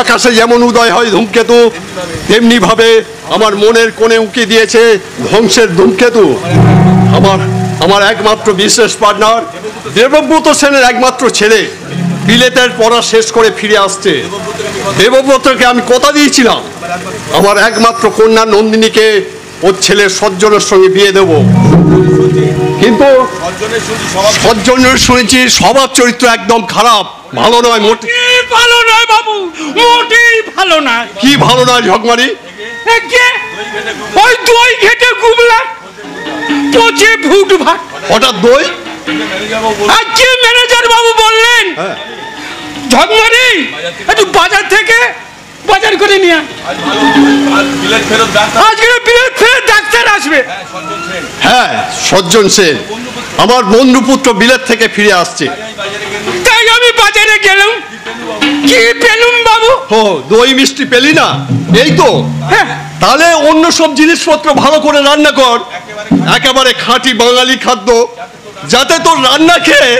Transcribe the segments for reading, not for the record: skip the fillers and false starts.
আকাশে যেমন উদয় হয় ধূমকেতু, তেমনি ভাবে আমার মনের কোণে উঁকি দিয়েছে ধ্বংসের ধূমকেতু। আমার একমাত্র বিশেষ পার্টনার দেবব্রত সেনের একমাত্র ছেলে বিলেতের পড়া শেষ করে ফিরে আসছে। দেবব্রতকে আমি কথা দিয়েছিলাম আমার একমাত্র কন্যা নন্দিনীকে ওর ছেলের সজ্জনের সঙ্গে বিয়ে দেব, কিন্তু সজ্জনের শুনেছি স্বভাব চরিত্র একদম খারাপ, ভালো নয়, মোটেই ভালো নয় বাবু, মোটেই ভালো না। কি ভালো নয় ঝকমারি? ওই দই ঘেটে কুবলা পচে ভুট ভাট। হঠাৎ দই? আজকে ম্যানেজার বাবু বললেন ঝকমারি একটু বাজার থেকে বাজার করে নিয়ে আজকে বিলেত ফেরত ডাক্তার আসবে। হ্যাঁ, সজ্জন সেন আমার বন্ধুপুত্র বিলেত থেকে ফিরে আসছে, তাই আমি বাজারে গেলাম। কি পেলুম বাবু? ও দই মিষ্টি পেলি না? এই তো, তাহলে অন্য সব জিনিসপত্র ভালো করে রান্না কর, একেবারে খাঁটি বাঙালি খাদ্য, যাতে তোর রান্না খেয়ে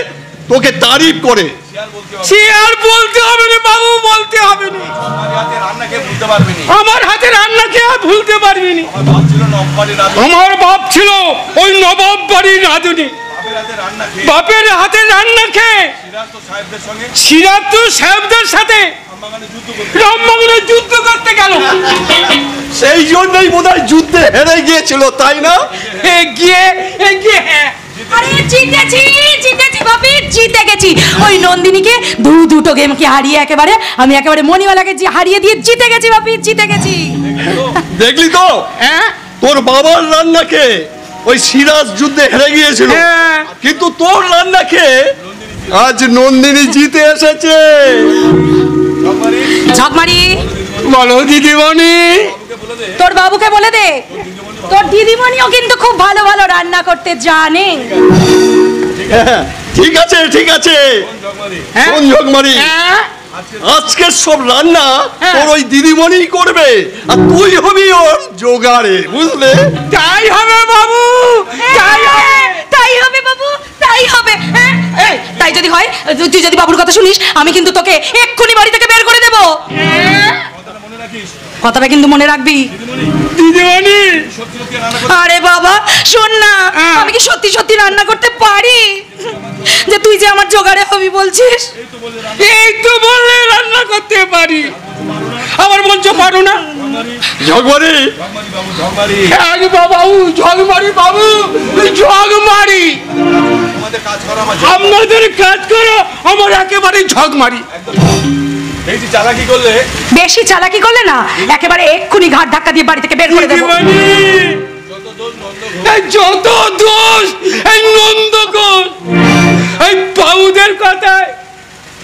তোকে তারিফ করে। সে আর বলতে হবে না বাবু, বলতে হবে না। আমার হাতে রান্না খেয়ে আর ভুলতে পারবি না। আমার বাপ ছিল ওই নবাব বাড়ির রাঁধুনি, বাপের হাতে রান্না খেয়ে সিরাজ তো সাহেবদের সাথে রামবাগানে যুদ্ধ করতে গেল। সেই জন্যই বোধহয় যুদ্ধে হেরে গিয়েছিল, তাই না? আরে জিতেছি বাপি, জিতে গেছি। ওই নন্দিনীকে দুটো গেমকে হারিয়ে আমি একেবারে মণিওয়ালাকে হারিয়ে দিয়ে জিতে গেছি বাপি, জিতে গেছি। দেখলি তো তোর বাবার রান্না খেয়ে ওই সিরাজ যুদ্ধে হেরে গিয়েছিল, কিন্তু তোর রান্না খেয়ে আজ নন্দিনী জিতে এসেছে। ঝকমারি বলো দিদিমণি, তোর বাবুকে বলে দে তোর দিদিমণিও কিন্তু খুব ভালো ভালো রান্না করতে জানে। ঠিক আছে ঠিক আছে, শোন ঝকমারি, আজকের সব রান্না তোর ওই দিদিমণি করবে আর তুই হবি ওর জোগাড়ে, বুঝলে? তাই হবে বাবু, তাই হবে বাবু, তাই হবে। তাই যদি হয়, তুই যদি বাবুর কথা শুনিস, আমি কিন্তু তোকে এক্ষুনি বাড়ি থেকে বের করে দেব। কথাটা কিন্তু মনে রাখবি দিদিমণি। আরে বাবা শোন না, আমি কি সত্যি সত্যি রান্না করতে পারি? যে তুই যে আমার জোগাড়ে হবি বলছিস? এই তো বললে রান্না করতে পারি, আবার বলছো পারো না। ঝকমারি বাবু, ঝকমারি বাবু, ঝকমারি আপনাদের কাজ করো, আমার একেবারে ঝকমারি। বেশি চালাকি করলে না একেবারে এক্ষুনি ঘাট ধাক্কা দিয়ে বাড়ি থেকে বের করে দেব। যত দোষ এই নন্দগোষ, এই বাবুদের কথায়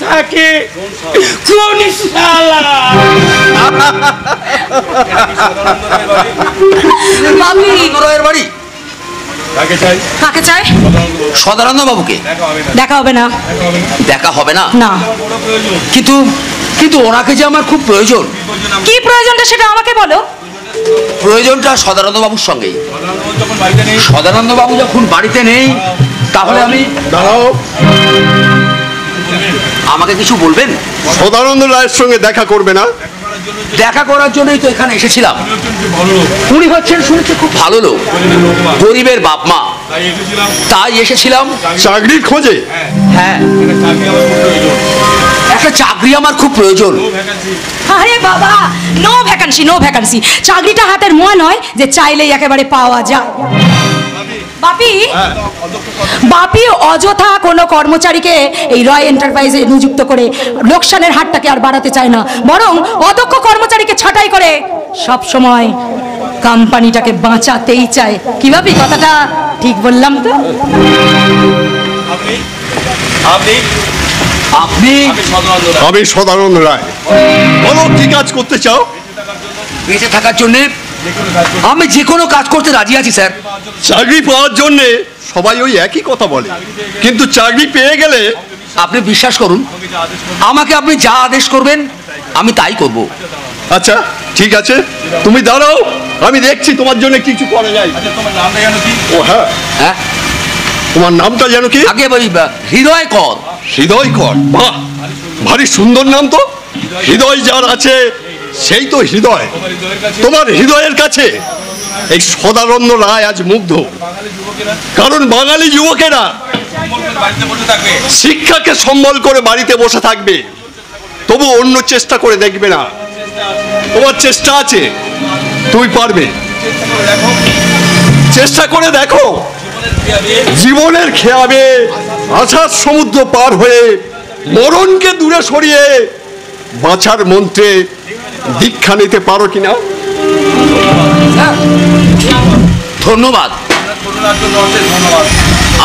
থাকে কোন শালা। বাড়ি কাকে চাই? সদানন্দ বাবুকে। দেখা হবে না। দেখা হবে না? না। কিন্তু ওনাকে যে আমার খুব প্রয়োজন। কি প্রয়োজনটা সেটা আমাকে বলো। প্রয়োজনটা সদানন্দ বাবুর সঙ্গেই। সদানন্দ বাবু যখন বাড়িতে নেই, তাহলে আমি দাঁড়াও, আমাকে কিছু বলবেন? সদানন্দ রায়ের সঙ্গে দেখা করবে না? দেখা করার জন্যই তো এখানে এসেছিলাম। উনি হচ্ছেন শুনেছি খুব ভালো লোক, গরিবের বাপ মা, তাই এসেছিলাম চাকরির খোঁজে। হ্যাঁ, একটা চাকরি আমার খুব প্রয়োজন। আরে বাবা, নো ভ্যাকান্সি, নো ভ্যাকান্সি। চাকরিটা হাতের মোয়া নয় যে চাইলেই একেবারে পাওয়া যায়। বাপি অযথা কোনো কর্মচারীকে এই রয় এন্টারপ্রাইজে নিযুক্ত করে লোকসানের হারটাকে আর বাড়াতে চায় না, বরং অদক্ষ কর্মচারীকে ছাঁটাই করে সব সময় কোম্পানিটাকে বাঁচাতেই চায়। কি ভাবি, কথাটা ঠিক বললাম তো? আমি সদানন্দ রায়। বলো কি কাজ করতে চাও? বেঁচে থাকার জন্য আমি যে কোনো কাজ করতে রাজি আছি স্যার। চাকরি পাওয়ার জন্য সবাই ওই একই কথা বলে, কিন্তু চাকরি পেয়ে গেলে আপনি বিশ্বাস করুন, আমাকে আপনি যা আদেশ করবেন আমি তাই করব। আচ্ছা ঠিক আছে, তুমি দাঁড়াও, আমি দেখছি তোমার জন্য কিছু করা যায়। ও হ্যাঁ হ্যাঁ, তোমার নামটা জানো কি? আগে বলি হৃদয় কর। হৃদয় কর, বাহ, ভারী সুন্দর নাম তো। হৃদয় যার আছে সেই তো হৃদয়। তোমার হৃদয়ের কাছে এই সদানন্দ রায় আজ মুগ্ধ, কারণ বাঙালি যুবকেরা শিক্ষাকে সম্বল করে বাড়িতে বসে থাকবে, তবু অন্য চেষ্টা করে দেখবে না। তোমার চেষ্টা আছে, তুমি পারবে। চেষ্টা করে দেখো, জীবনের খেয়াবে আশার সমুদ্র পার হয়ে মরণকে দূরে সরিয়ে বাঁচার মন্ত্রে দীক্ষা নিতে পারো কিনা। ধন্যবাদ,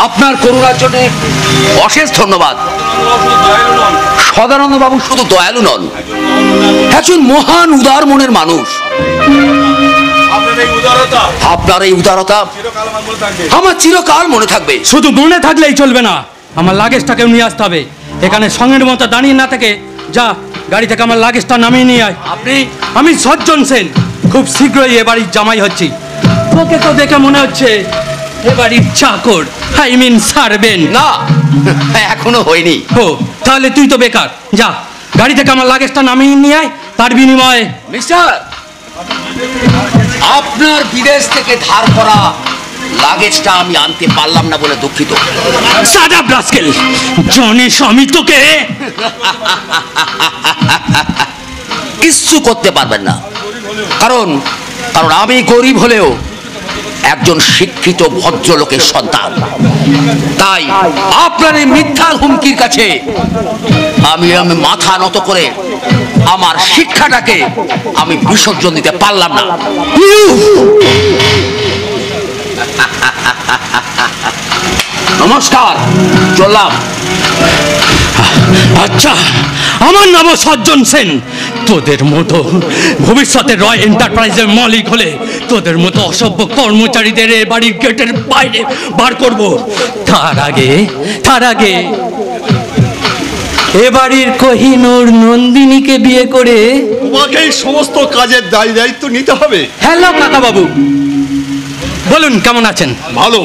আপনার করুণার জন্য অশেষ ধন্যবাদ। সদানন্দ বাবু শুধু দয়ালু নন, একজন মহান উদার মনের মানুষ। আপনার এই উদারতা আমার চিরকাল মনে থাকবে। শুধু মনে থাকলেই চলবে না, আমার লাগেজটাকেও নিয়ে আসতে হবে। এখানে সঙ্গের মতো দাঁড়িয়ে না থেকে যা গাড়ি থেকে আমার লাগেজটা নামিয়ে নিয়ে আয়। আমি সজ্জন সেন, খুব শীঘ্রই এ বাড়ির জামাই হচ্ছি। তোকে তো দেখে মনে হচ্ছে এ বাড়ির চাকর, আই মিন সার্ভেন্ট। না, এখনো হয়নি। ও তাহলে তুই তো বেকার। যা গাড়ি থেকে আমার লাগেজটা নামিয়ে নিয়ে আয়, তার বিনিময়ে। মিস্টার, আপনার বিদেশ থেকে ধার করা লাগেজটা আমি আনতে পারলাম না বলে দুঃখিত। সাদা ব্রাস্কেল, জনেশ আমি তোকে কিচ্ছু করতে পারবেন না, কারণ আমি গরিব হলেও একজন শিক্ষিত ভদ্রলোকের সন্তান। তাই আপনার এই মিথ্যা হুমকির কাছে আমি মাথা নত করে আমার শিক্ষাটাকে আমি বিসর্জন দিতে পারলাম না। নমস্কার, চললাম। আচ্ছা, আমার নাম সজ্জন সেন। তোদের মতো ভবিষ্যতে রয় এন্টারপ্রাইজের মালিক হলে তোদের মতো অসভ্য কর্মচারীদের এ বাড়ির গেটের বাইরে বার করব। তার আগে এ বাড়ির কোহিনূর নন্দিনীকে বিয়ে করে তোমাকে এই সমস্ত কাজের দায়িত্ব নিতে হবে। হ্যালো কাকা বাবু, বলুন কেমন আছেন? ভালো।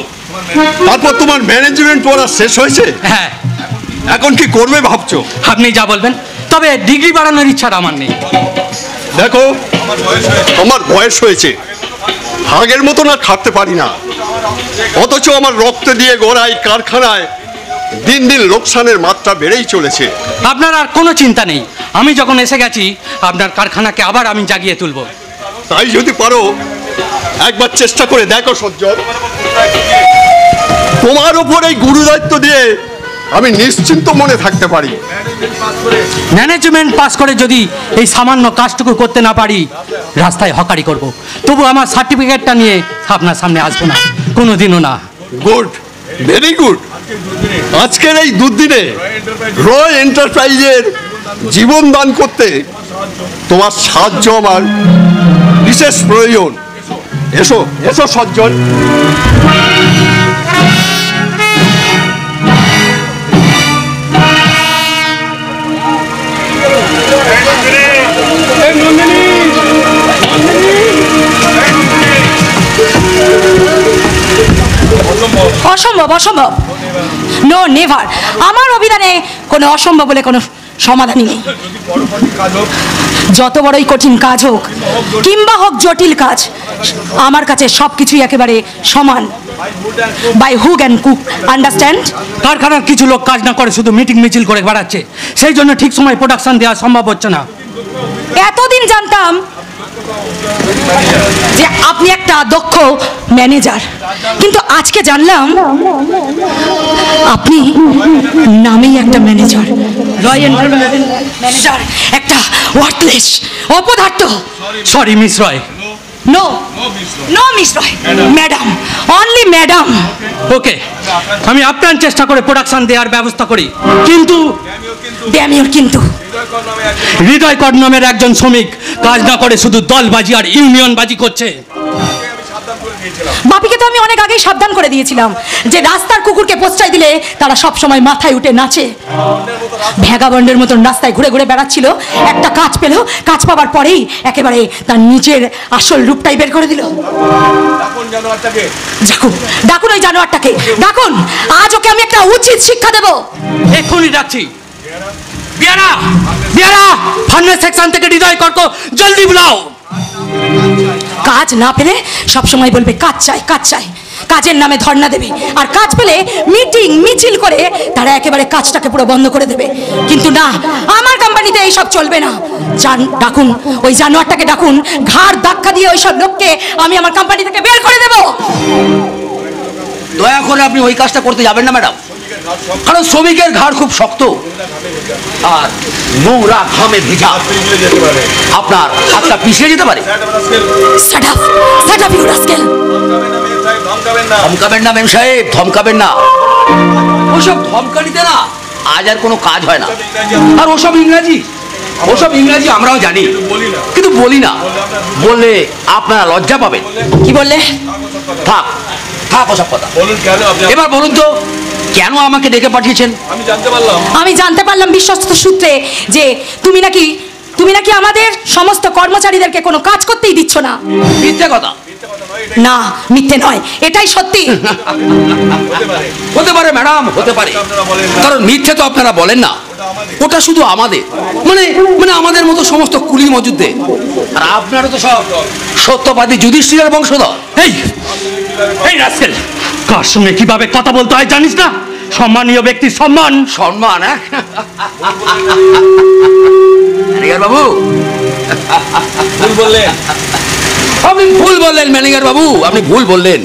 তারপর তোমার ম্যানেজমেন্ট পড়া শেষ হয়েছে? হ্যাঁ। এখন কি করবে ভাবছো? আপনি যা বলবেন, তবে ডিগ্রি বাড়ানোর ইচ্ছা আমার নেই। দেখো, আমার বয়স হয়েছে, আগের মতো না খাটতে পারি না। অথচ আমার রক্ত দিয়ে গড়া এই কারখানায় দিন দিন লোকসানের মাত্রা বেড়েই চলেছে। আপনার আর কোনো চিন্তা নেই, আমি যখন এসে গেছি আপনার কারখানাকে আবার আমি জাগিয়ে তুলব। তাই যদি পারো একবার চেষ্টা করে দেখো সজ্জন। তোমার উপর এই গুরুদায়িত্ব দিয়ে আমি নিশ্চিন্ত মনে থাকতে পারি। ম্যানেজমেন্ট পাস করে যদি এই সামান্য কাজটুকু করতে না পারি, রাস্তায় হকারি করব। তবু আমার সার্টিফিকেটটা নিয়ে আপনার সামনে আসবো না, কোনোদিনও না। Good, very good. আজকের এই দুদিনে রয় এন্টারপ্রাইজের জীবন দান করতে তোমার সাহায্য আমার বিশেষ প্রয়োজন। এসো এসো সজ্জন। অসম্ভব, অসম্ভব, নো নেভার। আমার অভিধানে কোনো অসম্ভব বলে কোনো সমাধানই নেই। যত বড়ই কঠিন কাজ হোক কিংবা হোক জটিল কাজ, আমার কাছে সবকিছুই একেবারে সমান। বাই হুক অ্যান্ড কুক, আন্ডারস্ট্যান্ড? কারখানার কিছু লোক কাজ না করে শুধু মিটিং মিছিল করে বেড়াচ্ছে, সেই জন্য ঠিক সময় প্রোডাকশন দেওয়া সম্ভব হচ্ছে না। এতদিন জানতাম যে আপনি একটা দক্ষ ম্যানেজার, কিন্তু আজকে জানলাম আপনি নামেই একটা ম্যানেজার। রয় এন্টারপ্রাইজের ম্যানেজার একটা ওয়ার্থলেস, অপদার্থ। সরি মিস রয়। নো নো মিস রয়, ম্যাডাম, অনলি ম্যাডাম। ওকে, আমি আপ্রাণ চেষ্টা করে প্রোডাকশন দেওয়ার ব্যবস্থা করি, কিন্তু হৃদয় কর নামের একজন শ্রমিক কাজ না করে শুধু দলবাজি আর ইউনিয়ন বাজি করছে। বাপিকে তো আমি অনেক আগেই সাবধান করে দিয়েছিলাম যে রাস্তার কুকুরকে পোস্টাই দিলে তারা সব সময় মাথায় উঠে নাচে। ভ্যাগাবন্ডের মতন রাস্তায় ঘুরে ঘুরে বেড়াচ্ছিল, একটা কাজ পেল, কাজ পাওয়ার পরেই একেবারে তার নিজের আসল রূপটাই বের করে দিল। ডাকুন, ডাকুন ওই জানোয়ারটাকে, ডাকুন। আজ ওকে আমি একটা উচিত শিক্ষা দেব। এক্ষুনি ডাকছি। बियारा बियारा फार्नेस सेक्शन থেকে হৃদয় কর্ক জলদি বুলাও। কাজ না পেলে সব সময় বলবে কাজ চাই কাজ চাই, কাজের নামে ধর্ণা দেবে, আর কাজ পেলে মিটিং মিছিল করে তারা একেবারে কাজটাকে পুরো বন্ধ করে দেবে। কিন্তু না, আমার কোম্পানিতে এইসব চলবে না। ডাকুন ওই জানোয়ারটাকে, ডাকুন, ঘাড় ধাক্কা দিয়ে ওইসব লোককে আমি আমার কোম্পানি থেকে বের করে দেব। দয়া করে আপনি ওই কাজটা করতে যাবেন না ম্যাডাম, কারণ শ্রমিকের ঘাড় খুব শক্ত আর নোংরা ঘামে ভেজা, আপনার হাতটা পিছিয়ে যেতে পারে। ধমকাবেন না মেম সাহেব, ধমকাবেন না। ওসব ধমকানিতে না আজ আর কোনো কাজ হয় না। আর ওসব ইংরাজি আমরাও জানি, কিন্তু বলি না। বললে আপনারা লজ্জা পাবেন। কি বললে? থাক থাক ওসব কথা। এবার বলুন তো কেন আমাকে ডেকে পাঠিয়েছেন? আমি জানতে পারলাম বিশ্বস্ত সূত্রে যে তুমি নাকি আমাদের সমস্ত কর্মচারীদেরকে কোনো কাজ করতেই দিচ্ছ না। মিথ্যে কথা। না, মিথ্যে নয়, এটাই সত্যি। হতে পারে ম্যাডাম, হতে পারে, কারণ মিথ্যে তো আপনারা বলেন না। ওটা শুধু আমাদের মানে আমাদের মতো সমস্ত কুলি মজুদদের। আর আপনারা তো সব সত্যবাদী যুধিষ্ঠিরের বংশধর। এই রাস্কেল, কার সঙ্গে কিভাবে কথা বলতে হয় জানিস না? সম্মানীয় ব্যক্তির সম্মান। সম্মান? ম্যানেজার বাবু ভুল বললেন, আপনি ভুল বললেন ম্যানেজার বাবু, আপনি ভুল বললেন।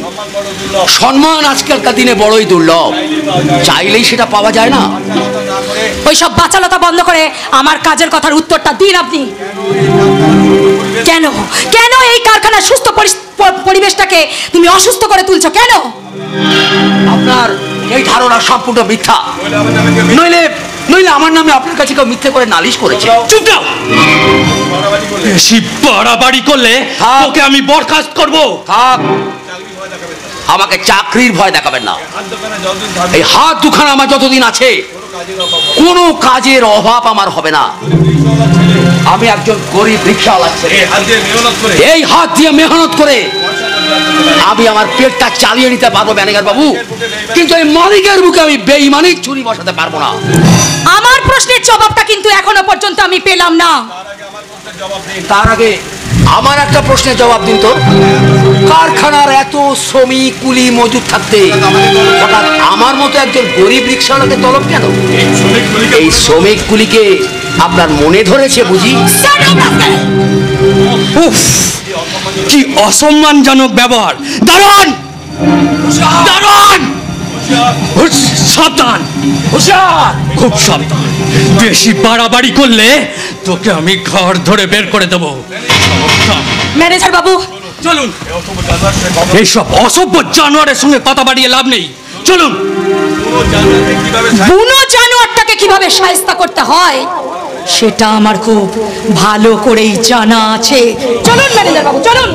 সম্মান আজকালকার দিনে বড়ই দুর্লভ, চাইলেই সেটা পাওয়া যায় না। ওইসব বাচালতা বন্ধ করে আমার কাজের কথার উত্তরটা দিন আপনি। কেন কেন এই কারখানার সুস্থ পরিবেশটাকে তুমি অসুস্থ করে তুলছো কেন? আপনার এই ধারণা সম্পূর্ণ মিথ্যা। নইলে আমার নামে আপনার কাছে কেউ মিথ্যে করে নালিশ করেছে। চুপ যাও, বেশি বাড়াবাড়ি করলে ওকে আমি বরখাস্ত করব। থাক, আমাকে চাকরির ভয় দেখাবেন না। এই হাত দুখানা আমার যতদিন আছে কোনো কাজের অভাব আমার হবে না। আমি একজন গরিব রিক্সাওয়ালা ছেলে, এই হাত দিয়ে মেহনত করে আমি আমার পেটটা চালিয়ে নিতে পারবো ম্যানেজার বাবু, কিন্তু এই মালিকের বুকে আমি বেঈমানির ছুরি বসাতে পারবো না। আমার প্রশ্নের জবাবটা কিন্তু এখনো পর্যন্ত আমি পেলাম না। তার আগে আমার একটা প্রশ্নের জবাব দিন তো। কারখানার এত শ্রমিক কুলি মজুদ থাকতে হঠাৎ আমার মতো একজন গরিব রিক্সাওয়ালাকে তলব কেন? এই শ্রমিক কুলিকে আপনার মনে ধরেছে বুঝি? উফ, কি অসম্মানজনক ব্যবহার! দারোয়ান, দারোয়ান, সাবধান, খুব সাবধান। বেশি বাড়াবাড়ি করলে তোকে আমি ঘর ধরে বের করে দেবো। ম্যানেজার বাবু চলুন, এইসব অসভ্য জানোয়ারের সঙ্গে কথা বাড়িয়ে লাভ নেই। চলুন। বুনো জানোয়ারটাকে কিভাবে শায়েস্তা করতে হয় সেটা আমার খুব ভালো করেই জানা আছে। চলুন ম্যানেজার বাবু, চলুন।